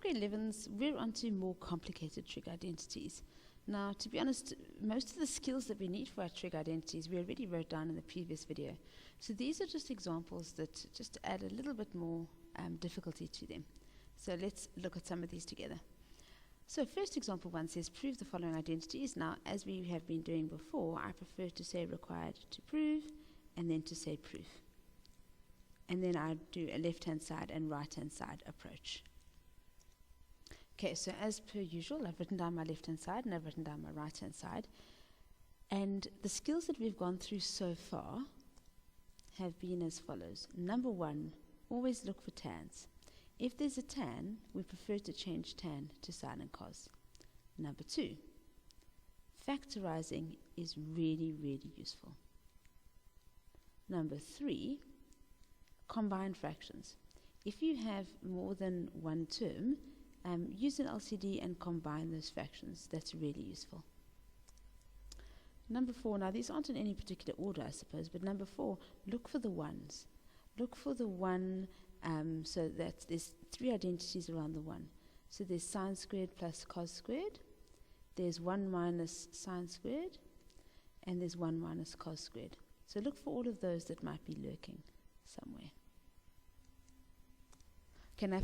grade 11s, we're onto more complicated trig identities. Now, to be honest, most of the skills that we need for our trig identities we already wrote down in the previous video. So these are just examples that just add a little bit more difficulty to them. So let's look at some of these together. So first example 1 says, prove the following identities. Now, as we have been doing before, I prefer to say required to prove, and then to say proof. And then I do a left-hand side and right-hand side approach. Okay, so as per usual, I've written down my left-hand side and I've written down my right-hand side. And the skills that we've gone through so far have been as follows. Number 1, always look for tans. If there's a tan, we prefer to change tan to sin and cos. Number 2, factorizing is really, really useful. Number 3, combine fractions. If you have more than one term, use an LCD and combine those fractions. That's really useful. Number 4, now these aren't in any particular order, I suppose, but number 4, look for the ones. Look for the one, so that there's 3 identities around the 1. So there's sine squared plus cos squared, there's 1 minus sine squared, and there's 1 minus cos squared. So look for all of those that might be lurking somewhere. Okay, now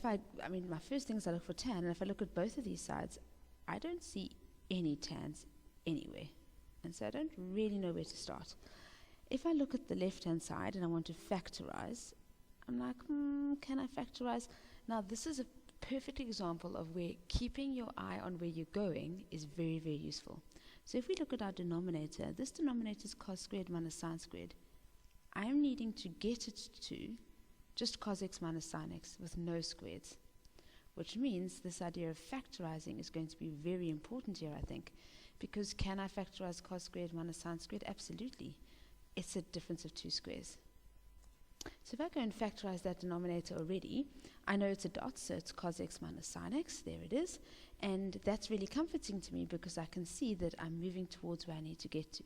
my first thing is I look for tan, and if I look at both of these sides, I don't see any tans anywhere. And so I don't really know where to start. If I look at the left-hand side and I want to factorize, I'm like, can I factorize? Now, this is a perfect example of where keeping your eye on where you're going is very, very useful. So if we look at our denominator, this denominator is cos squared minus sine squared. I'm needing to get it to just cos x minus sine x with no squares, which means this idea of factorizing is going to be very important here, I think, because can I factorize cos squared minus sine squared? Absolutely. It's a difference of 2 squares. So if I go and factorize that denominator already, I know it's a dot, so it's cos x minus sine x, there it is, and that's really comforting to me because I can see that I'm moving towards where I need to get to.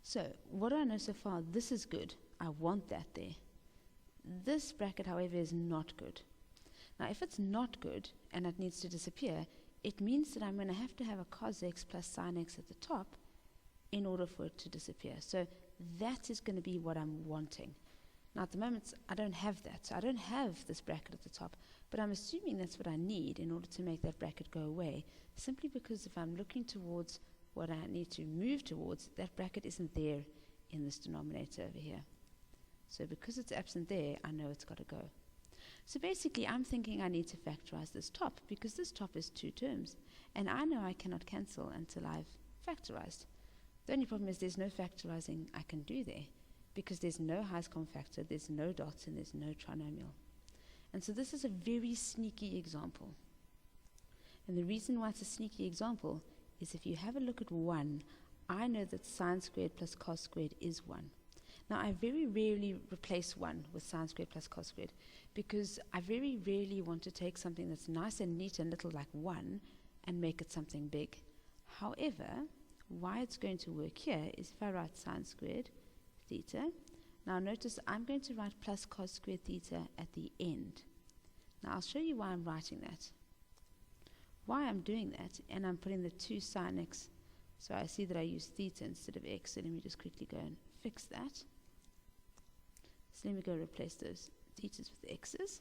So what do I know so far? This is good. I want that there. This bracket, however, is not good. Now, if it's not good and it needs to disappear, it means that I'm going to have a cos x plus sine x at the top in order for it to disappear. So that is going to be what I'm wanting. Now, at the moment, I don't have that. So I don't have this bracket at the top, but I'm assuming that's what I need in order to make that bracket go away, simply because if I'm looking towards what I need to move towards, that bracket isn't there in this denominator over here. So because it's absent there, I know it's got to go. So basically, I'm thinking I need to factorize this top, because this top is 2 terms, and I know I cannot cancel until I've factorized. The only problem is there's no factorizing I can do there, because there's no highest common factor, there's no dots, and there's no trinomial. And so this is a very sneaky example. And the reason why it's a sneaky example is if you have a look at 1, I know that sine squared plus cos squared is 1. Now, I very rarely replace 1 with sine squared plus cos squared, because I very rarely want to take something that's nice and neat and little like 1 and make it something big. However, why it's going to work here is if I write sine squared theta. Now notice I'm going to write plus cos squared theta at the end. Now I'll show you why I'm writing that. Why I'm doing that, and I'm putting the 2 sine x. So I see that I use theta instead of x, so let me just quickly go and fix that. So let me go replace those thetas with x's.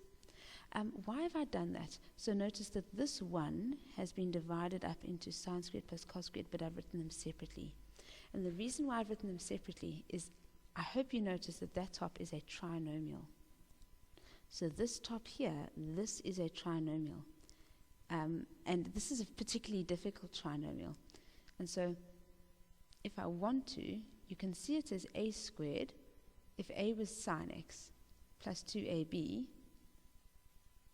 Why have I done that? So notice that this 1 has been divided up into sine squared plus cos squared, but I've written them separately. And the reason why I've written them separately is I hope you notice that that top is a trinomial. So this top here, this is a trinomial. And this is a particularly difficult trinomial. And so if I want to, you can see it as a squared if a was sine x plus 2ab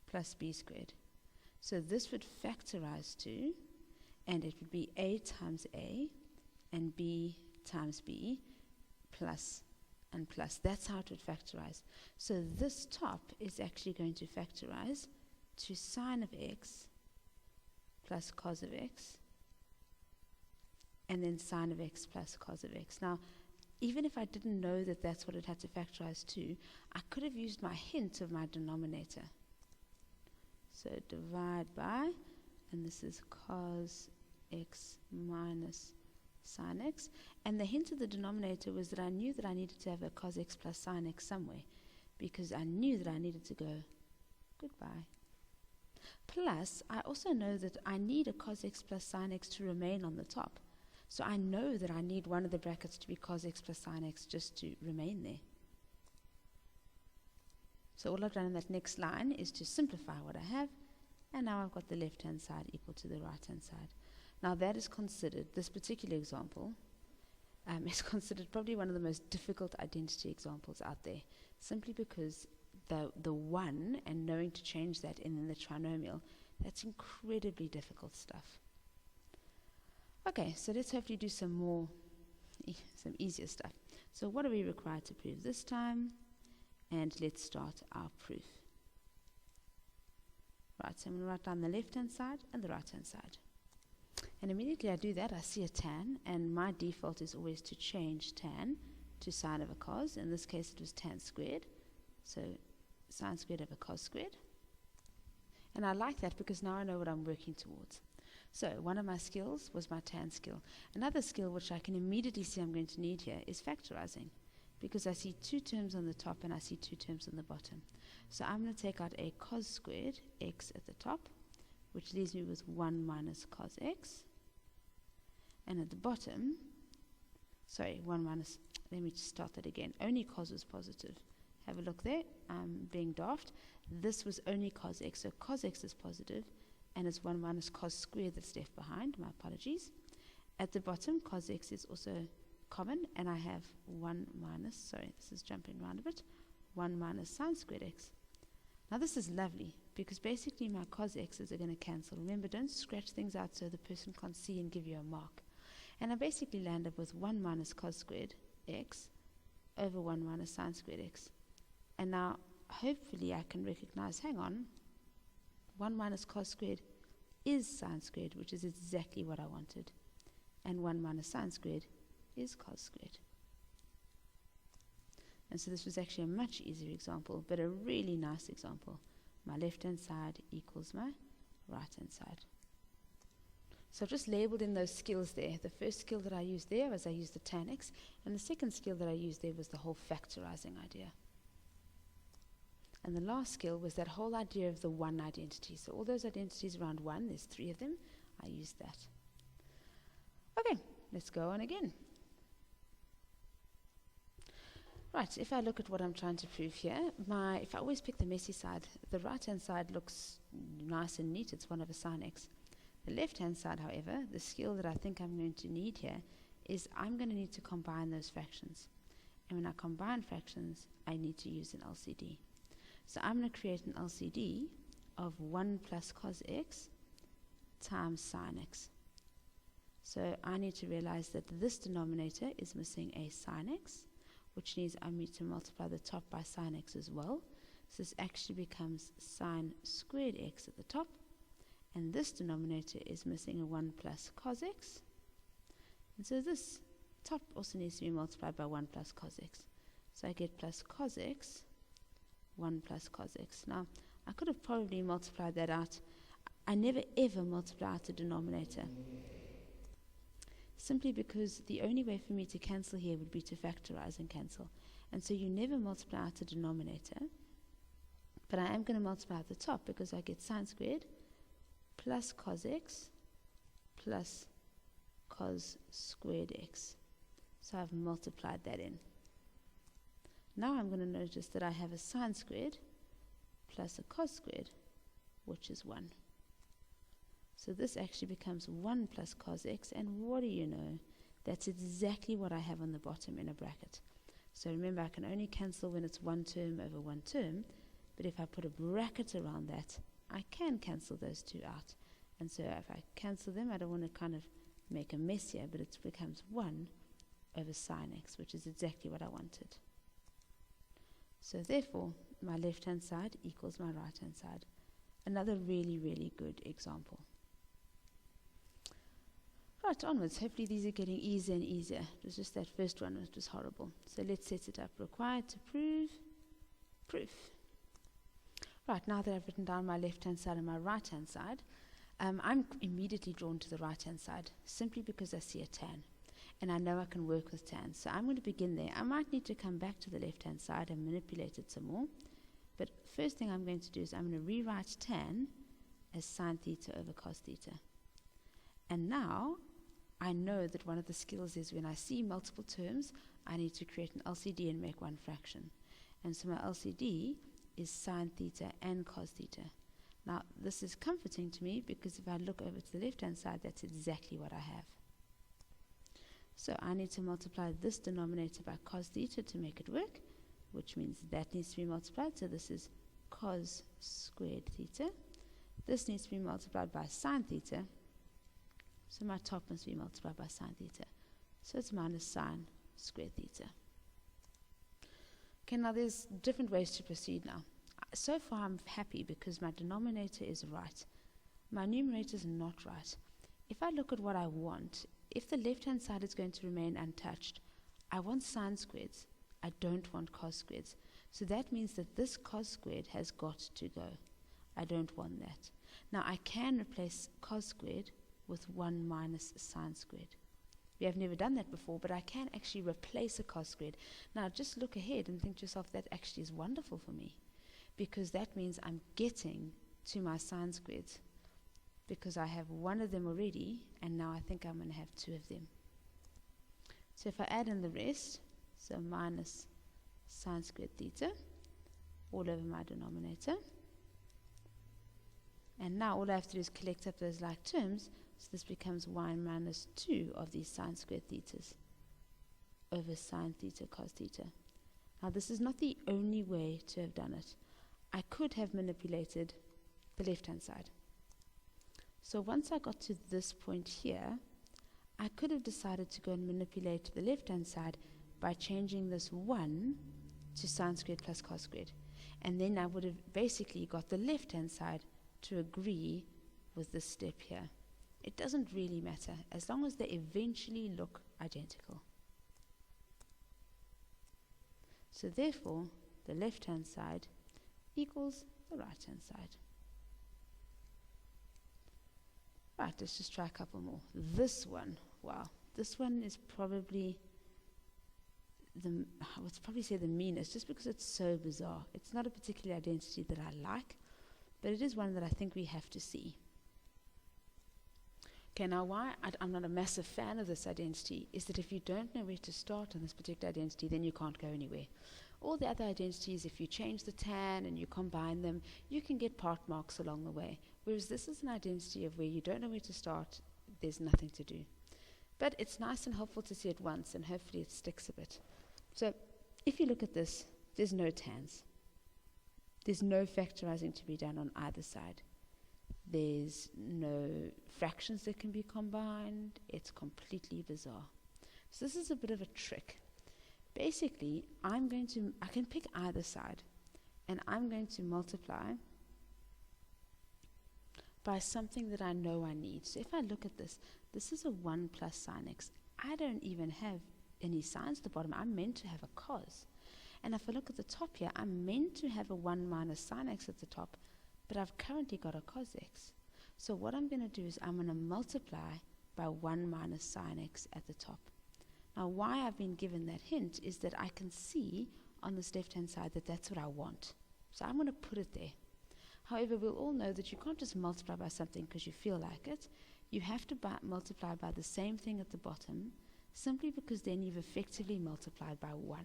plus b squared. So this would factorize to, and it would be a times a and b times b plus and plus. That's how it would factorize. So this top is actually going to factorize to sine of x plus cos of x, and then sine of x plus cos of x. Now, even if I didn't know that that's what it had to factorize to, I could have used my hint of my denominator. So So divide by, and this is cos x minus sine x. And the hint of the denominator was that I knew that I needed to have a cos x plus sine x somewhere, because I knew that I needed to go goodbye. Plus, I also know that I need a cos x plus sine x to remain on the top. So I know that I need one of the brackets to be cos x plus sine x just to remain there. So all I've done in that next line is to simplify what I have, and now I've got the left-hand side equal to the right-hand side. Now that is considered, this particular example, is considered probably one of the most difficult identity examples out there, simply because the one and knowing to change that in the trinomial, that's incredibly difficult stuff. Okay, so let's hopefully do some easier stuff. So what are we required to prove this time? And let's start our proof. Right, so I'm going to write down the left-hand side and the right-hand side. And immediately I do that, I see a tan, and my default is always to change tan to sine over cos. In this case it was tan squared, so sine squared over cos squared. And I like that because now I know what I'm working towards. So one of my skills was my tan skill. Another skill which I can immediately see I'm going to need here is factorizing, because I see two terms on the top and I see two terms on the bottom. So I'm going to take out a cos squared x at the top, which leaves me with 1 minus cos x. And at the bottom, let me just start that again. Only cos was positive. Have a look there. I'm being daft. This was only cos x, so cos x is positive, and it's 1 minus cos squared that's left behind. My apologies. At the bottom, cos x is also common, and I have 1 minus, this is jumping around a bit, 1 minus sine squared x. Now this is lovely, because basically my cos x's are going to cancel. Remember, don't scratch things out so the person can't see and give you a mark. And I basically land up with 1 minus cos squared x over 1 minus sine squared x. And now, hopefully I can recognize, hang on, 1 minus cos squared is sine squared, which is exactly what I wanted. And 1 minus sine squared is cos squared. And so this was actually a much easier example, but a really nice example. My left-hand side equals my right-hand side. So I've just labeled in those skills there. The first skill that I used there was I used the tan x, and the second skill that I used there was the whole factorizing idea. And the last skill was that whole idea of the one identity. So all those identities around 1, there's 3 of them, I used that. Okay, let's go on again. Right, if I look at what I'm trying to prove here, if I always pick the messy side, the right-hand side looks nice and neat, it's 1 over sine x. The left-hand side, however, the skill that I think I'm going to need here is I'm going to need to combine those fractions. And when I combine fractions, I need to use an LCD. So I'm going to create an LCD of 1 plus cos x times sine x. So I need to realize that this denominator is missing a sine x, which means I need to multiply the top by sine x as well. So this actually becomes sine squared x at the top. And this denominator is missing a 1 plus cos x. And so this top also needs to be multiplied by 1 plus cos x. So I get plus cos x, 1 plus cos x. Now, I could have probably multiplied that out. I never ever multiply out the denominator, simply because the only way for me to cancel here would be to factorize and cancel. And so you never multiply out the denominator, but I am going to multiply out the top because I get sine squared plus cos x plus cos squared x. So I've multiplied that in. Now I'm going to notice that I have a sine squared plus a cos squared, which is 1. So this actually becomes 1 plus cos x, and what do you know? That's exactly what I have on the bottom in a bracket. So remember, I can only cancel when it's 1 term over 1 term, but if I put a bracket around that, I can cancel those two out. And so if I cancel them, I don't want to kind of make a mess here, but it becomes 1 over sine x, which is exactly what I wanted. So therefore, my left-hand side equals my right-hand side. Another really, really good example. Right, onwards. Hopefully these are getting easier and easier. It was just that first one that was horrible. So let's set it up. Required to prove. Proof. Right, now that I've written down my left-hand side and my right-hand side, I'm immediately drawn to the right-hand side, simply because I see a tan. And I know I can work with tan. So I'm going to begin there. I might need to come back to the left-hand side and manipulate it some more. But first thing I'm going to do is I'm going to rewrite tan as sine theta over cos theta. And now I know that one of the skills is when I see multiple terms, I need to create an LCD and make one fraction. And so my LCD is sine theta and cos theta. Now this is comforting to me because if I look over to the left-hand side, that's exactly what I have. So I need to multiply this denominator by cos theta to make it work, which means that needs to be multiplied. So this is cos squared theta. This needs to be multiplied by sine theta. So my top must be multiplied by sine theta. So it's minus sine squared theta. Okay, now there's different ways to proceed now. So far I'm happy because my denominator is right. My numerator is not right. If I look at what I want, if the left-hand side is going to remain untouched, I want sine squareds. I don't want cos squareds. So that means that this cos squared has got to go. I don't want that. Now I can replace cos squared with 1 minus sine squared. We have never done that before, but I can actually replace a cos squared. Now just look ahead and think to yourself, that actually is wonderful for me, because that means I'm getting to my sine squareds, because I have one of them already, and now I think I'm going to have two of them. So if I add in the rest, so minus sine squared theta all over my denominator, and now all I have to do is collect up those like terms, so this becomes 1 minus 2 of these sine squared thetas over sine theta cos theta. Now this is not the only way to have done it. I could have manipulated the left-hand side. So once I got to this point here, I could have decided to go and manipulate the left-hand side by changing this 1 to sine squared plus cos squared. And then I would have basically got the left-hand side to agree with this step here. It doesn't really matter, as long as they eventually look identical. So therefore, the left-hand side equals the right-hand side. Right, let's just try a couple more. This one, wow, this one is probably the, I would probably say the meanest, just because it's so bizarre. It's not a particular identity that I like, but it is one that I think we have to see. Okay, now why I'm not a massive fan of this identity is that if you don't know where to start on this particular identity, then you can't go anywhere. All the other identities, if you change the tan and you combine them, you can get part marks along the way. Whereas this is an identity of where you don't know where to start, there's nothing to do. But it's nice and helpful to see it once, and hopefully it sticks a bit. So if you look at this, there's no tans. There's no factorizing to be done on either side. There's no fractions that can be combined. It's completely bizarre. So this is a bit of a trick. Basically, I can pick either side, and I'm going to multiply by something that I know I need. So if I look at this, this is a 1 plus sine x. I don't even have any sines at the bottom. I'm meant to have a cos. And if I look at the top here, I'm meant to have a 1 minus sine x at the top, but I've currently got a cos x. So what I'm going to do is I'm going to multiply by 1 minus sine x at the top. Now why I've been given that hint is that I can see on this left-hand side that that's what I want. So I'm going to put it there. However, we'll all know that you can't just multiply by something because you feel like it. You have to multiply by the same thing at the bottom, simply because then you've effectively multiplied by 1.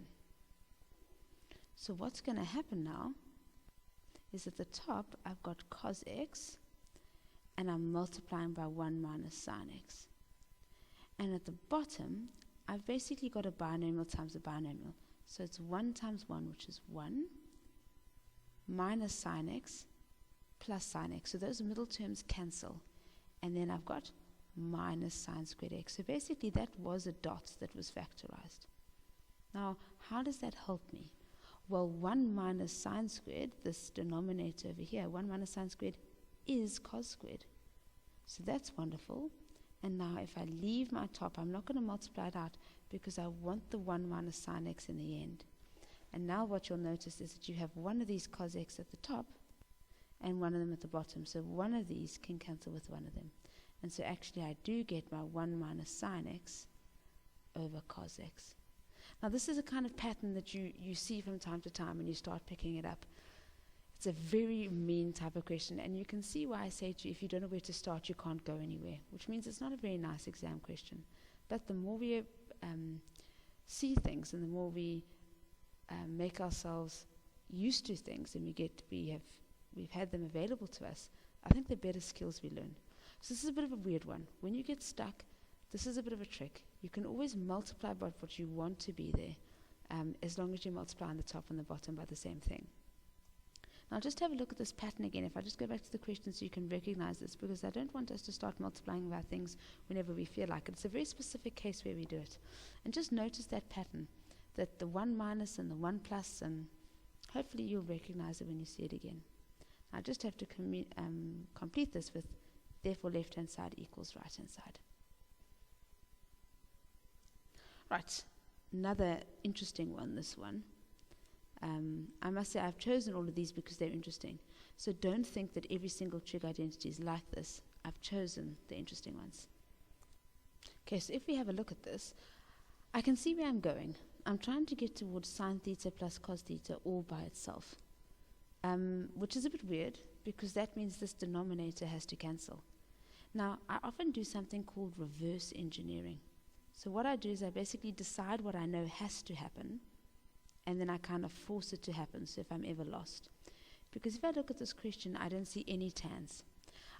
So what's going to happen now is at the top I've got cos x, and I'm multiplying by 1 minus sine x. And at the bottom, I've basically got a binomial times a binomial. So it's 1 times 1, which is 1, minus sine x, plus sine x. So those middle terms cancel. And then I've got minus sine squared x. So basically that was a dot that was factorized. Now, how does that help me? Well, 1 minus sine squared, this denominator over here, 1 minus sine squared is cos squared. So that's wonderful. And now if I leave my top, I'm not going to multiply it out because I want the 1 minus sine x in the end. And now what you'll notice is that you have one of these cos x at the top, and one of them at the bottom. So one of these can cancel with one of them. And so actually I do get my 1 minus sine x over cos x. Now this is a kind of pattern that you see from time to time when you start picking it up. It's a very mean type of question, and you can see why I say to you, if you don't know where to start, you can't go anywhere, which means it's not a very nice exam question. But the more we see things and the more we make ourselves used to things and we've had them available to us, I think the better skills we learn. So this is a bit of a weird one. When you get stuck, this is a bit of a trick. You can always multiply by what you want to be there, as long as you multiply on the top and the bottom by the same thing. Now just have a look at this pattern again. If I just go back to the question so you can recognize this, because I don't want us to start multiplying by things whenever we feel like it. It's a very specific case where we do it. And just notice that pattern, that the 1 minus and the 1 plus, and hopefully you'll recognize it when you see it again. I just have to complete this with therefore left-hand side equals right-hand side. Right, another interesting one, this one. I must say I've chosen all of these because they're interesting. So don't think that every single trig identity is like this. I've chosen the interesting ones. Okay, so if we have a look at this, I can see where I'm going. I'm trying to get towards sine theta plus cos theta all by itself, which is a bit weird because that means this denominator has to cancel. Now, I often do something called reverse engineering. So what I do is I basically decide what I know has to happen, and then I kind of force it to happen, so if I'm ever lost. Because if I look at this question, I don't see any tans.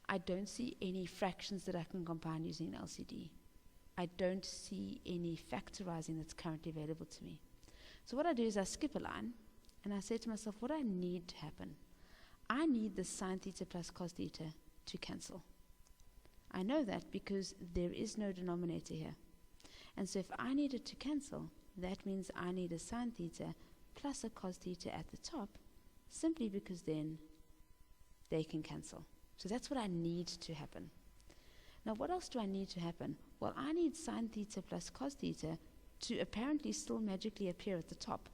I don't see any fractions that I can combine using an LCD. I don't see any factorizing that's currently available to me. So what I do is I skip a line, and I say to myself, what do I need to happen? I need the sine theta plus cos theta to cancel. I know that because there is no denominator here. And so if I need it to cancel, that means I need a sine theta plus a cos theta at the top, simply because then they can cancel. So that's what I need to happen. Now what else do I need to happen? Well, I need sine theta plus cos theta to apparently still magically appear at the top,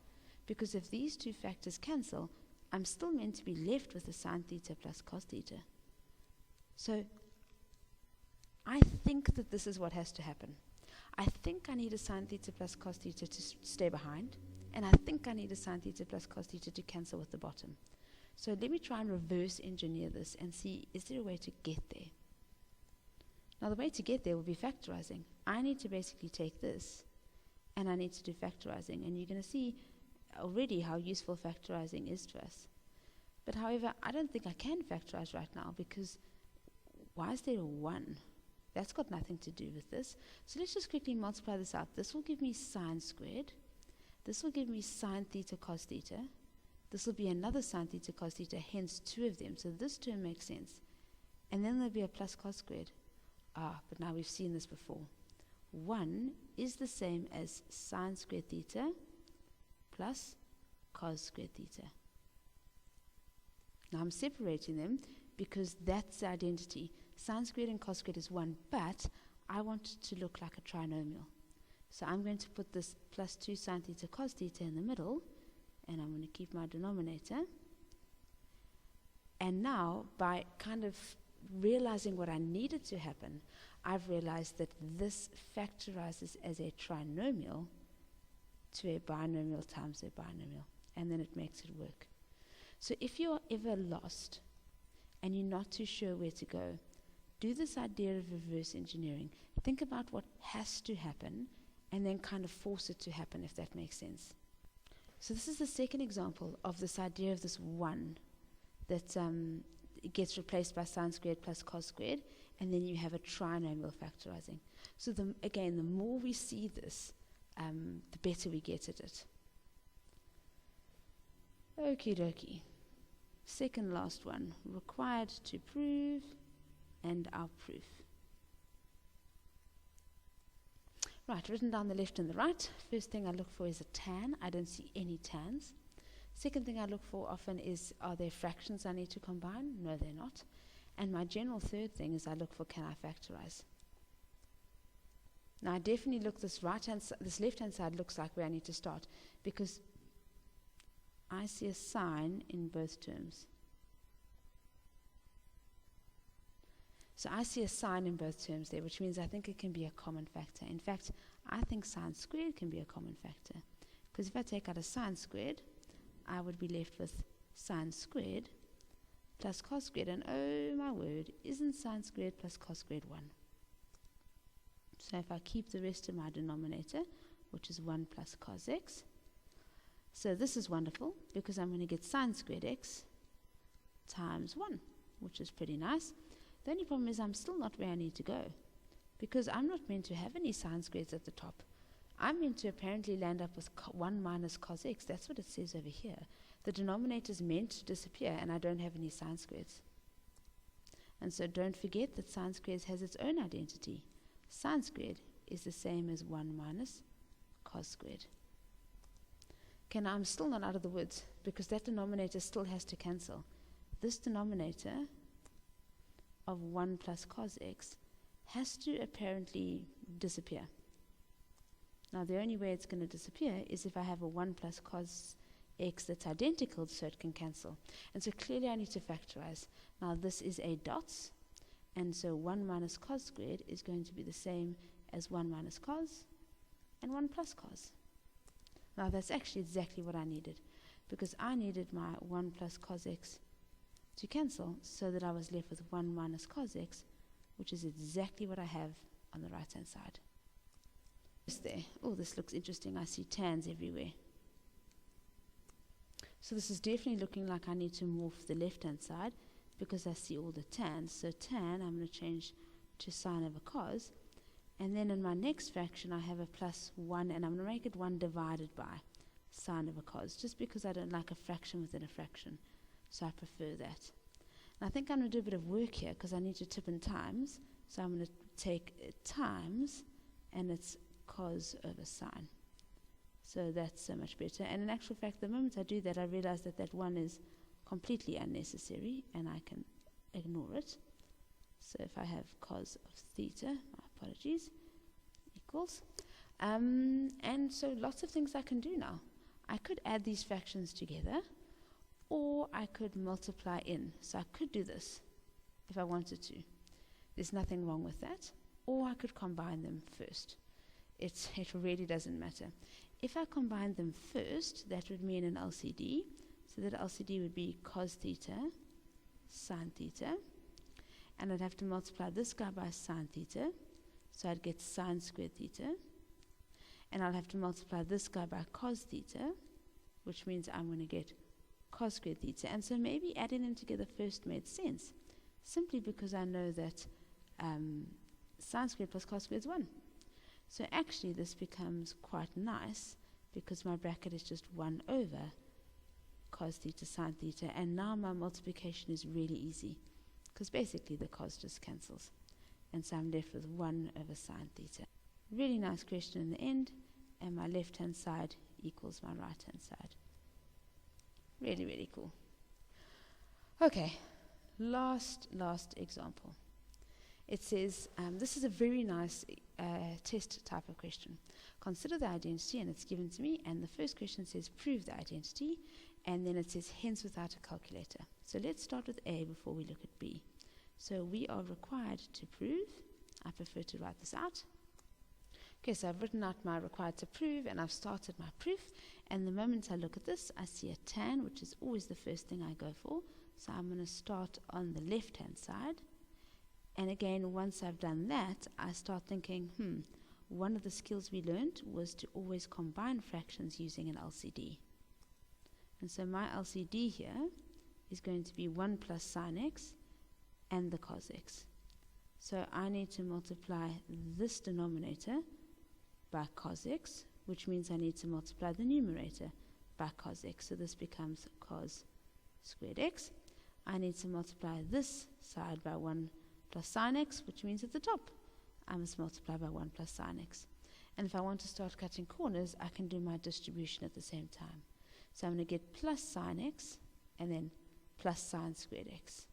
because if these two factors cancel, I'm still meant to be left with a sine theta plus cos theta. So I think that this is what has to happen. I think I need a sine theta plus cos theta to stay behind, and I think I need a sine theta plus cos theta to cancel with the bottom. So let me try and reverse engineer this and see, is there a way to get there? Now the way to get there will be factorizing. I need to basically take this, and I need to do factorizing, and you're going to see already how useful factorizing is to us. But however, I don't think I can factorize right now, because why is there a 1? That's got nothing to do with this. So let's just quickly multiply this out. This will give me sine squared. This will give me sine theta cos theta. This will be another sine theta cos theta, hence 2 of them. So this term makes sense. And then there'll be a plus cos squared. But now we've seen this before. 1 is the same as sine squared theta plus cos squared theta. Now I'm separating them because that's the identity. Sine squared and cos squared is 1, but I want it to look like a trinomial. So I'm going to put this plus 2 sine theta cos theta in the middle, and I'm going to keep my denominator. And now, by kind of realizing what I needed to happen, I've realized that this factorizes as a trinomial to a binomial times a binomial, and then it makes it work. So if you're ever lost and you're not too sure where to go, do this idea of reverse engineering. Think about what has to happen and then kind of force it to happen, if that makes sense. So this is the second example of this idea of this 1 that gets replaced by sine squared plus cos squared, and then you have a trinomial factorizing. So again, the more we see this, the better we get at it. Okie dokie. Second last one, required to prove, and our proof. Right, written down the left and the right. First thing I look for is a tan. I don't see any tans. Second thing I look for often is, are there fractions I need to combine? No, they're not. And my general third thing is I look for, can I factorize? Now I definitely look this left-hand side looks like where I need to start, because I see a sign in both terms. So I see a sign in both terms there, which means I think it can be a common factor. In fact, I think sine squared can be a common factor. Because if I take out a sine squared, I would be left with sine squared plus cos squared. And oh my word, isn't sine squared plus cos squared 1? So if I keep the rest of my denominator, which is 1 plus cos x, so this is wonderful because I'm going to get sine squared x times 1, which is pretty nice. The only problem is I'm still not where I need to go, because I'm not meant to have any sine squareds at the top. I'm meant to apparently land up with 1 minus cos x. That's what it says over here. The denominator is meant to disappear, and I don't have any sine squareds. And so don't forget that sine squared has its own identity. Sine squared is the same as 1 minus cos squared. Okay, now I'm still not out of the woods, because that denominator still has to cancel. This denominator of 1 plus cos x has to apparently disappear. Now the only way it's going to disappear is if I have a 1 plus cos x that's identical so it can cancel. And so clearly I need to factorize. Now this is a dots, and so 1 minus cos squared is going to be the same as 1 minus cos and 1 plus cos. Now that's actually exactly what I needed, because I needed my 1 plus cos x to cancel so that I was left with 1 minus cos x, which is exactly what I have on the right hand side. Just there. Oh, this looks interesting. I see tans everywhere. So this is definitely looking like I need to morph the left hand side, because I see all the tans. So tan I'm going to change to sine over cos, and then in my next fraction I have a plus 1, and I'm going to make it 1 divided by sine over cos, just because I don't like a fraction within a fraction. So I prefer that. And I think I'm going to do a bit of work here, because I need to tip in times. So I'm going to take times, and it's cos over sine. So that's so much better. And in actual fact, the moment I do that, I realize that that 1 is completely unnecessary, and I can ignore it. So if I have cos of theta, my apologies, equals. And so lots of things I can do now. I could add these fractions together, or I could multiply in. So I could do this if I wanted to. There's nothing wrong with that. Or I could combine them first. It really doesn't matter. If I combine them first, that would mean an LCD. So that LCD would be cos theta, sine theta. And I'd have to multiply this guy by sine theta. So I'd get sine squared theta. And I'll have to multiply this guy by cos theta, which means I'm going to get cos squared theta. And so maybe adding them together first made sense, simply because I know that sine squared plus cos squared is 1. So actually this becomes quite nice, because my bracket is just 1 over cos theta sine theta, and now my multiplication is really easy, because basically the cos just cancels, and so I'm left with 1 over sine theta. Really nice question in the end, and my left hand side equals my right hand side. Really, really cool. Okay, last example. It says, this is a very nice test type of question. Consider the identity, and it's given to me, and the first question says prove the identity, and then it says hence without a calculator. So let's start with A before we look at B. So we are required to prove. I prefer to write this out. Okay, so I've written out my required to prove, and I've started my proof, and the moment I look at this, I see a tan, which is always the first thing I go for. So I'm going to start on the left hand side. And again, once I've done that, I start thinking, one of the skills we learned was to always combine fractions using an LCD. And so my LCD here is going to be 1 plus sine x and the cos x. So I need to multiply this denominator by cos x, which means I need to multiply the numerator by cos x. So this becomes cos squared x. I need to multiply this side by 1 plus sine x, which means at the top I must multiply by 1 plus sine x. And if I want to start cutting corners, I can do my distribution at the same time. So I'm going to get plus sine x and then plus sine squared x.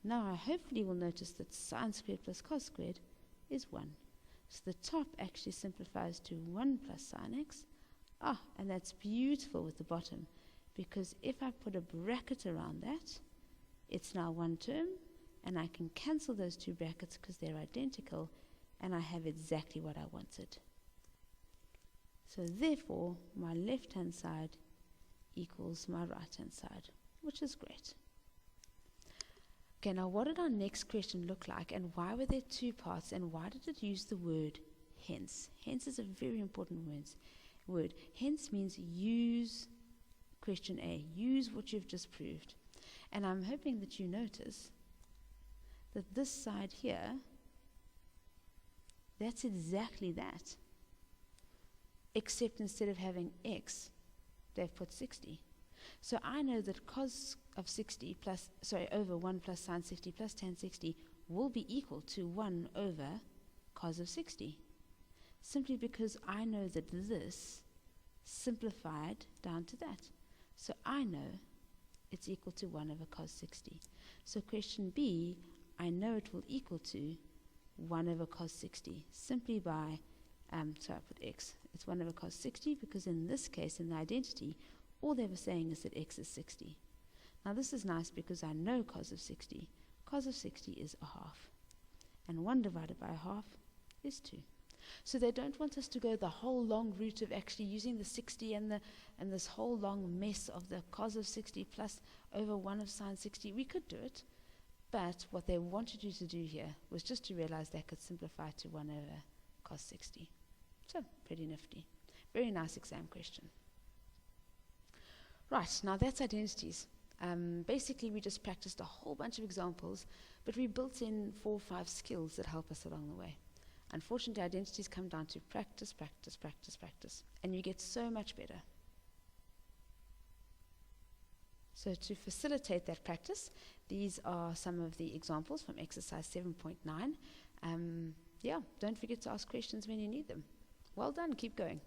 Now I hopefully will notice that sine squared plus cos squared is 1. So the top actually simplifies to 1 plus sine x. And that's beautiful with the bottom, because if I put a bracket around that, It's now one term, and I can cancel those two brackets because they're identical, and I have exactly what I wanted. So therefore, my left-hand side equals my right-hand side, which is great. Okay, now what did our next question look like, and why were there two parts, and why did it use the word hence? Hence is a very important word. Hence means use question A, use what you've just proved. And I'm hoping that you notice that this side here, that's exactly that. Except instead of having x, they've put 60. So I know that cos of 60 over 1 plus sine 60 plus tan 60 will be equal to 1 over cos of 60. Simply because I know that this simplified down to that. So I know it's equal to 1 over cos 60. So question B, I know it will equal to 1 over cos 60 simply by, so I put x. It's 1 over cos 60 because in this case, in the identity, all they were saying is that x is 60. Now this is nice because I know cos of 60. Cos of 60 is a half. And 1 divided by a half is 2. So they don't want us to go the whole long route of actually using the 60 and this whole long mess of the cos of 60 plus over 1 of sine 60. We could do it, but what they wanted you to do here was just to realize they could simplify to 1 over cos 60. So, pretty nifty. Very nice exam question. Right, now that's identities. Basically, we just practiced a whole bunch of examples, but we built in 4 or 5 skills that help us along the way. Unfortunately, identities come down to practice, practice, practice, practice, and you get so much better. So to facilitate that practice, these are some of the examples from exercise 7.9. Yeah, don't forget to ask questions when you need them. Well done, keep going.